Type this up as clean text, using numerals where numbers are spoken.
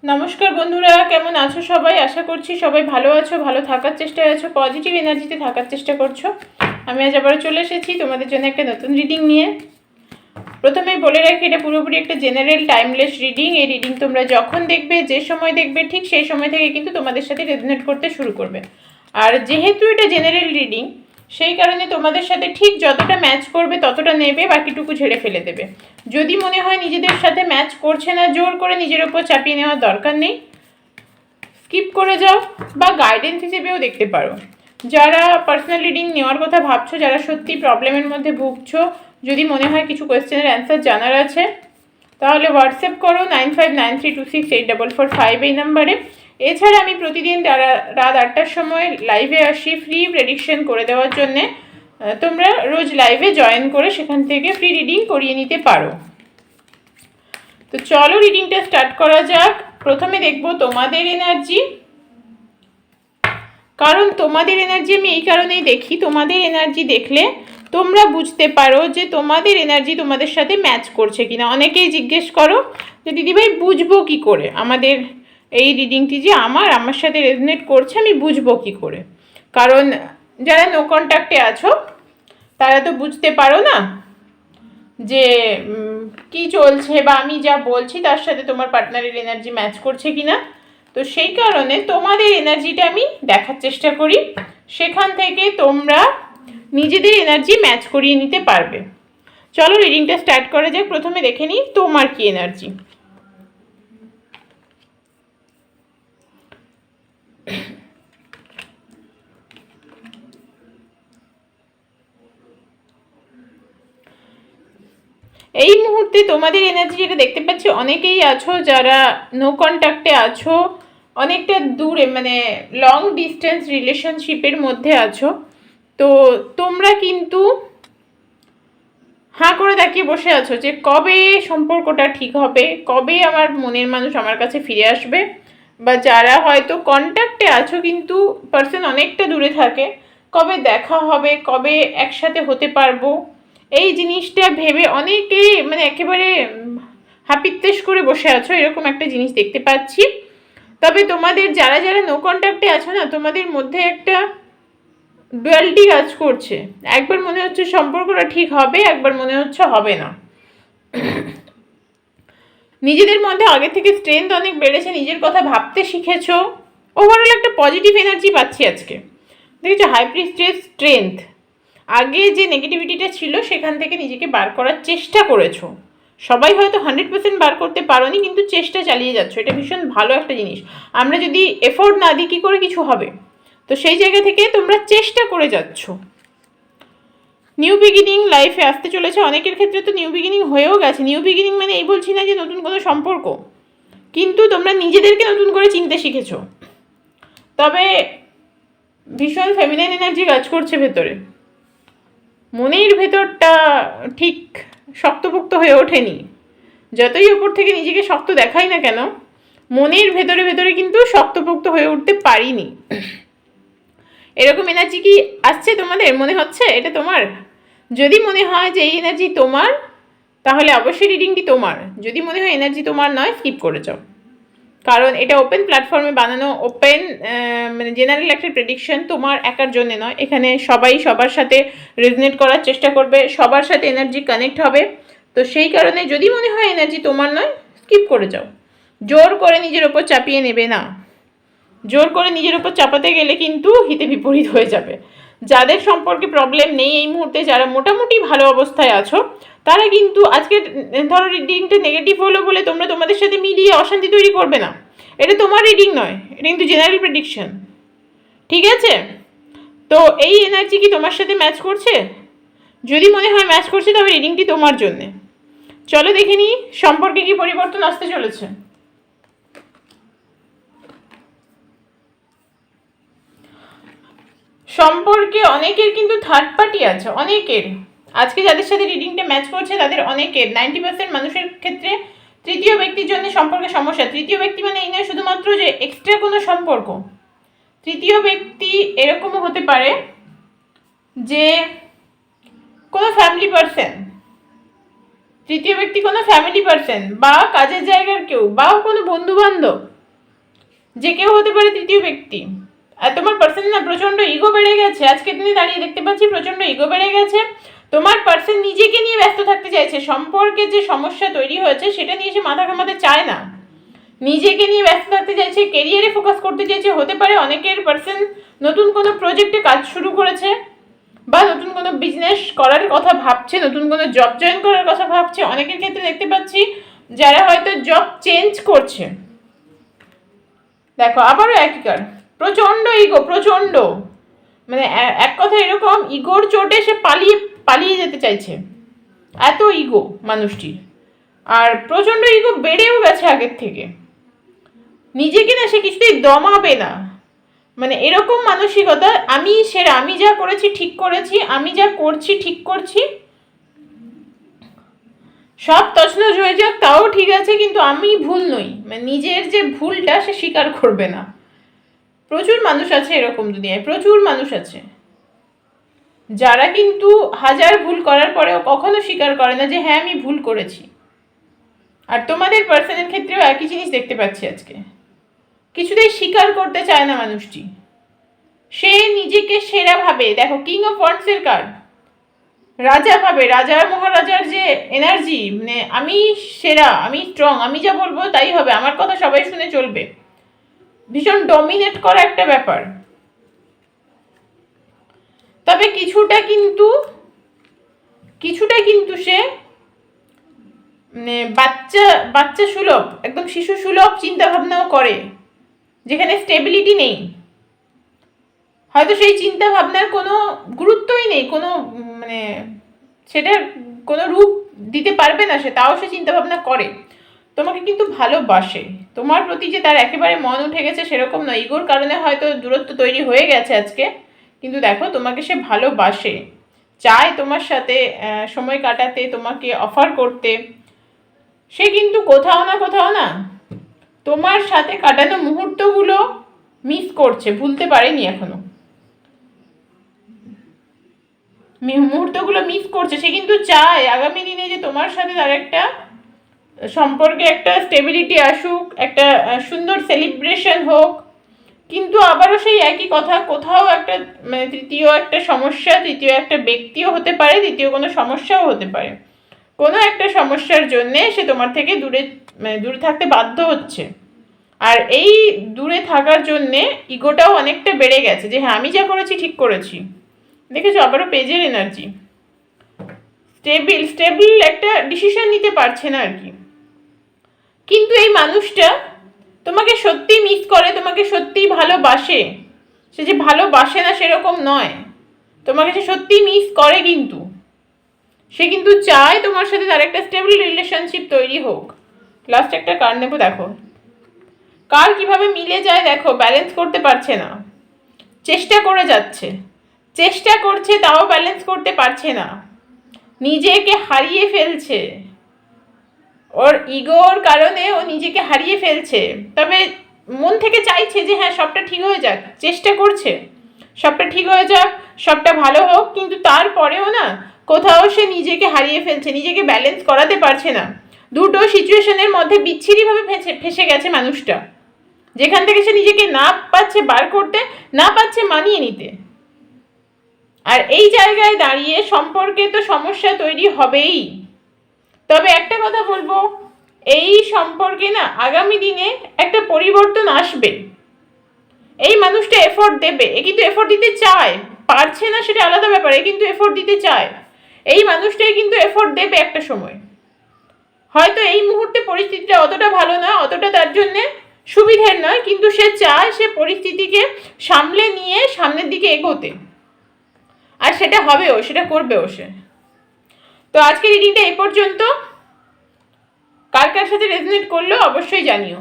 নমস্কার বন্ধুরা, কেমন আছো সবাই? আশা করছি সবাই ভালো আছো, ভালো থাকার চেষ্টায় আছো, পজিটিভ এনার্জিতে থাকার চেষ্টা করছো। আমি আজ আবারও চলে এসেছি তোমাদের জন্য একটা নতুন রিডিং নিয়ে। প্রথমেই বলে রাখি, এটা পুরোপুরি একটা জেনারেল টাইমলেস রিডিং। এই রিডিং তোমরা যখন দেখবে, যে সময় দেখবে, ঠিক সেই সময় থেকে কিন্তু তোমাদের সাথে রেজোনেট করতে শুরু করবে। আর যেহেতু এটা জেনারেল রিডিং, সেই কারণে তোমাদের সাথে ঠিক যতটা ম্যাচ করবে ততটা নেবে, বাকিটুকু ঝেড়ে ফেলে দেবে। যদি মনে হয় নিজেদের সাথে ম্যাচ করছে না, জোর করে নিজের ওপর চাপিয়ে নেওয়ার দরকার নেই, স্কিপ করে যাও বা গাইডেন্স হিসেবেও দেখতে পারো। যারা পার্সোনাল রিডিং নেওয়ার কথা ভাবছো, যারা সত্যি প্রবলেমের মধ্যে ভুগছো, যদি মনে হয় কিছু কোয়েশ্চেনের অ্যান্সার জানার আছে, তাহলে হোয়াটসঅ্যাপ করো 9593268445 এই নাম্বারে। এছাড়া আমি প্রতিদিন রাত 8টার সময় লাইভে আসি ফ্রি প্রেডিকশন করে দেওয়ার জন্যে। তোমরা রোজ লাইভে জয়েন করে সেখান থেকে ফ্রি রিডিং করিয়ে নিতে পারো। তো চলো রিডিংটা স্টার্ট করা যাক। প্রথমে দেখবো তোমাদের এনার্জি, কারণ তোমাদের এনার্জি আমি এই কারণেই দেখি, তোমাদের এনার্জি দেখলে তোমরা বুঝতে পারো যে তোমাদের এনার্জি তোমাদের সাথে ম্যাচ করছে কিনা। অনেকেই জিজ্ঞেস করো যে দিদিভাই বুঝবো কি করে আমাদের এই রিডিংটি যে আমার সাথে রেজোনেট করছে, আমি বুঝবো কি করে? কারণ যারা নো কন্ট্যাক্টে আছো তারা তো বুঝতে পারো না যে কি চলছে, বা আমি যা বলছি তার সাথে তোমার পার্টনারের এনার্জি ম্যাচ করছে কিনা। তো সেই কারণে তোমাদের এনার্জিটা আমি দেখার চেষ্টা করি, সেখান থেকে তোমরা নিজেদের এনার্জি ম্যাচ করিয়ে নিতে পারবে। চলো রিডিংটা স্টার্ট করা যাক। প্রথমে দেখে নিই তোমার কি এনার্জি। এই মুহূর্তে তোমাদের এনার্জি যেটা দেখতে পাচ্ছি, অনেকেই আছো যারা নো কন্ট্যাক্টে আছো, অনেকটা দূরে, মানে লং ডিস্টেন্স রিলেশনশিপের মধ্যে আছো। তো তোমরা কিন্তু হাঁ করে তাকিয়ে বসে আছো যে কবে সম্পর্কটা ঠিক হবে, কবে আমার মনের মানুষ আমার কাছে ফিরে আসবে। বা যারা হয়তো কন্ট্যাক্টে আছো কিন্তু পার্সন অনেকটা দূরে থাকে, কবে দেখা হবে, কবে একসাথে হতে পারবো, এই জিনিসটা ভেবে অনেকে মানে একেবারে হাপিত্তেশ করে বসে আছো, এরকম একটা জিনিস দেখতে পাচ্ছি। তবে তোমাদের যারা যারা নো কন্ট্যাক্টে আছো না, তোমাদের মধ্যে একটা ডুয়ালিটি কাজ করছে। একবার মনে হচ্ছে সম্পর্কটা ঠিক হবে, একবার মনে হচ্ছে হবে না। নিজেদের মধ্যে আগে থেকে স্ট্রেংথ অনেক বেড়েছে, নিজের কথা ভাবতে শিখেছো। ওভারঅল একটা পজিটিভ এনার্জি পাচ্ছি আজকে। দেখেছো, হাই প্রিস্টেস স্ট্রেংথ। আগে যে নেগেটিভিটিটা ছিল সেখান থেকে নিজেকে বার করার চেষ্টা করেছো। সবাই হয়তো 100% বার করতে পারোনি, কিন্তু চেষ্টা চালিয়ে যাচ্ছ, এটা ভীষণ ভালো একটা জিনিস। আমরা যদি এফোর্ট না দিই কী করে কিছু হবে? তো সেই জায়গা থেকে তোমরা চেষ্টা করে যাচ্ছ। নিউ বিগিনিং লাইফে আসতে চলেছে। অনেকের ক্ষেত্রে তো নিউ বিগিনিং হয়েও গেছে। নিউ বিগিনিং মানে এই বলছি না যে নতুন কোনো সম্পর্ক, কিন্তু তোমরা নিজেদেরকে নতুন করে চিনতে শিখেছো। তবে ভীষণ ফেমিনাইন এনার্জি কাজ করছে ভেতরে, মনের ভেতরটা ঠিক শক্তপোক্ত হয়ে ওঠেনি। যতই ওপর থেকে নিজেকে শক্ত দেখাই না কেন, মনের ভেতরে ভেতরে কিন্তু শক্তপোক্ত হয়ে উঠতে পারিনি। এরকম এনার্জি কি আসছে তোমাদের? মনে হচ্ছে এটা তোমার? যদি মনে হয় যে এই এনার্জি তোমার, তাহলে অবশ্যই রিডিংটি তোমার। যদি মনে হয় এনার্জি তোমার নয়, স্কিপ করে যাও। কারণ এটা ওপেন প্ল্যাটফর্মে বানানো, ওপেন মানে জেনারেল একটা প্রেডিকশন, তোমার একার জন্য নয়। এখানে সবাই সবার সাথে রেজনেট করার চেষ্টা করবে, সবার সাথে এনার্জি কানেক্ট হবে। তো সেই কারণে যদি মনে হয় এনার্জি তোমার নয়, স্কিপ করে যাও। জোর করে নিজের ওপর চাপিয়ে নেবে না। জোর করে নিজের ওপর চাপাতে গেলে কিন্তু হিতে বিপরীত হয়ে যাবে। যাদের সম্পর্কে প্রবলেম নেই এই মুহূর্তে, যারা মোটামুটি ভালো অবস্থায় আছো, তারা কিন্তু আজকে ধরো রিডিংটা নেগেটিভ হলো বলে তোমরা তোমাদের সাথে মিলিয়ে অশান্তি তৈরি করবে না। এটা তোমার রিডিং নয়, এটা কিন্তু জেনারেল প্রেডিকশন। ঠিক আছে? তো এই এনার্জি কি তোমার সাথে ম্যাচ করছে? যদি মনে হয় ম্যাচ করছে, তবে রিডিংটি তোমার জন্যে। চলো দেখে নিই সম্পর্কে কি পরিবর্তন আসতে চলেছে। সম্পর্কে অনেকের কিন্তু থার্ড পার্টি আছে, অনেকের। আজকে যাদের সাথে রিডিংটা ম্যাচ করছে তাদের অনেকের 90% মানুষের ক্ষেত্রে তৃতীয় ব্যক্তির জন্য সম্পর্কে সমস্যা। তৃতীয় ব্যক্তি মানে এই নয় শুধুমাত্র যে এক্সট্রা কোনো সম্পর্ক। তৃতীয় ব্যক্তি এরকমও হতে পারে যে কোনো ফ্যামিলি পার্সন, তৃতীয় ব্যক্তি কোনো ফ্যামিলি পার্সন বা কাজের জায়গার কেউ বা কোনো বন্ধু বান্ধব, যে কেউ হতে পারে তৃতীয় ব্যক্তি। আর তোমার পার্সন না প্রচণ্ড ইগো বেড়ে গেছে, আজকে দিনে দাঁড়িয়ে দেখতে পাচ্ছি প্রচণ্ড ইগো বেড়ে গেছে। তোমার পার্সন নিজেকে নিয়ে ব্যস্ত থাকতে চাইছে, সম্পর্কে যে সমস্যা তৈরি হয়েছে সেটা নিয়ে সে মাথা ঘামাতে চায় না, নিজেকে নিয়ে ব্যস্ত থাকতে চাইছে, কেরিয়ারে ফোকাস করতে চাইছে। হতে পারে অনেকের পার্সন নতুন কোনো প্রজেক্টে কাজ শুরু করেছে বা নতুন কোনো বিজনেস করার কথা ভাবছে, নতুন কোনো জব জয়েন করার কথা ভাবছে। অনেকের ক্ষেত্রে দেখতে পাচ্ছি যারা হয়তো জব চেঞ্জ করছে। দেখো আবারও একই কার, প্রচণ্ড ইগো, প্রচণ্ড মানে এক কথা এরকম ইগোর চোটে সে পালিয়ে যেতে চাইছে, এত ইগো মানুষটির। আর প্রচণ্ড ইগো বেড়েও গেছে আগের থেকে, নিজেকে না সে কিছুতেই দমাবে না। মানে এরকম মানসিকতা, আমি সেরা, আমি যা করেছি ঠিক করেছি, আমি যা করছি ঠিক করছি, সব তছনছ হয়ে যাক তাও ঠিক আছে, কিন্তু আমি ভুল নই, মানে নিজের যে ভুলটা সে স্বীকার করবে না। প্রচুর মানুষ আছে এরকম দুনিয়ায়, প্রচুর মানুষ আছে যারা কিন্তু হাজার ভুল করার পরেও কখনো স্বীকার করে না যে হ্যাঁ আমি ভুল করেছি। আর তোমাদের পার্সনের ক্ষেত্রেও একই জিনিস দেখতে পাচ্ছি আজকে, কিছুতেই স্বীকার করতে চায় না মানুষটি, সে নিজেকে সেরা ভাবে। দেখো কিং অফ ওয়ান্ডসের কার্ড, রাজা ভাবে, রাজার মহারাজার যে এনার্জি, মানে আমি সেরা, আমি স্ট্রং, আমি যা বলবো তাই হবে, আমার কথা সবাই শুনে চলবে, ভীষণ ডমিনেট করা একটা ব্যাপার। তবে কিছুটা কিন্তু সে মানে বাচ্চা সুলভ, একদম শিশু সুলভ চিন্তা ভাবনাও করে, যেখানে স্টেবিলিটি নেই। হয়তো সেই চিন্তা ভাবনার কোনো গুরুত্বই নেই, কোনো মানে সেটার কোনো রূপ দিতে পারবে না সে, তাও সে চিন্তা ভাবনা করে। তোমাকে কিন্তু ভালোবাসে, তোমার প্রতি যে তার একেবারে মন উঠে গেছে সেরকম নয়, ইগোর কারণে হয়তো দূরত্ব তৈরি হয়ে গেছে আজকে, কিন্তু দেখো তোমাকে সে ভালোবাসে, চায় তোমার সাথে সময় কাটাতে, তোমাকে অফার করতে। সে কিন্তু কোথাও না তোমার সাথে কাটানো মুহূর্তগুলো মিস করছে, ভুলতে পারেনি এখনো, মুহূর্তগুলো মিস করছে। সে কিন্তু চায় আগামী দিনে যে তোমার সাথে তার একটা সম্পর্কে একটা স্টেবিলিটি আসুক, একটা সুন্দর সেলিব্রেশন হোক। কিন্তু আবারও সেই একই কথা, কোথাও একটা মানে তৃতীয় একটা সমস্যা, তৃতীয় একটা ব্যক্তিও হতে পারে, তৃতীয় কোনো সমস্যাও হতে পারে, কোনো একটা সমস্যার জন্যে সে তোমার থেকে দূরে থাকতে বাধ্য হচ্ছে। আর এই দূরে থাকার জন্যে ইগোটাও অনেকটা বেড়ে গেছে যে হ্যাঁ আমি যা করেছি ঠিক করেছি। দেখেছো আবারও পেজের এনার্জি, স্টেবল একটা ডিসিশন নিতে পারছে না আর কি। কিন্তু এই মানুষটা তোমাকে সত্যি মিস করে, তোমাকে সত্যিই ভালোবাসে, সে যে ভালোবাসে না সেরকম নয়, তোমাকে সে সত্যি মিস করে, কিন্তু সে কিন্তু চায় তোমার সাথে তার একটা স্টেবল রিলেশনশিপ তৈরি হোক। লাস্ট একটা কার্ড নেবো, দেখো কার কিভাবে মিলে যায়, দেখো ব্যালেন্স করতে পারছে না, চেষ্টা করে যাচ্ছে, চেষ্টা করছে তাও ব্যালেন্স করতে পারছে না, নিজেকে হারিয়ে ফেলছে, ওর ইগোর কারণে ও নিজেকে হারিয়ে ফেলছে। তবে মন থেকে চাইছে যে হ্যাঁ সবটা ঠিক হয়ে যাক, চেষ্টা করছে সবটা ঠিক হয়ে যাক, সবটা ভালো হোক, কিন্তু তারপরেও না কোথাও সে নিজেকে হারিয়ে ফেলছে, নিজেকে ব্যালেন্স করাতে পারছে না। দুটো সিচুয়েশনের মধ্যে বিচ্ছিরিভাবে ফেসে গেছে মানুষটা, যেখান থেকে সে নিজেকে না পাচ্ছে বার করতে, না পাচ্ছে মানিয়ে নিতে। আর এই জায়গায় দাঁড়িয়ে সম্পর্কে তো সমস্যা তৈরি হবেই। তবে একটা কথা বলবো, এই সম্পর্কে না আগামী দিনে একটা পরিবর্তন আসবে। এই মানুষটা এফোর্ট দেবে, এ কিন্তু এফোর্ট দিতে চায়, পারছে না সেটা আলাদা ব্যাপার, এ কিন্তু এফোর্ট দিতে চায়। এই মানুষটাই কিন্তু এফোর্ট দেবে একটা সময়। হয়তো এই মুহূর্তে পরিস্থিতিটা অতটা ভালো নয়, অতটা তার জন্যে সুবিধের নয়, কিন্তু সে চায় সে পরিস্থিতিকে সামলে নিয়ে সামনের দিকে এগোতে, আর সেটা হবেও, সেটা করবেও সে। তো আজকের রিডিংটা এই পর্যন্ত, কার কার সাথে রেজোনেট করলো অবশ্যই জানিও।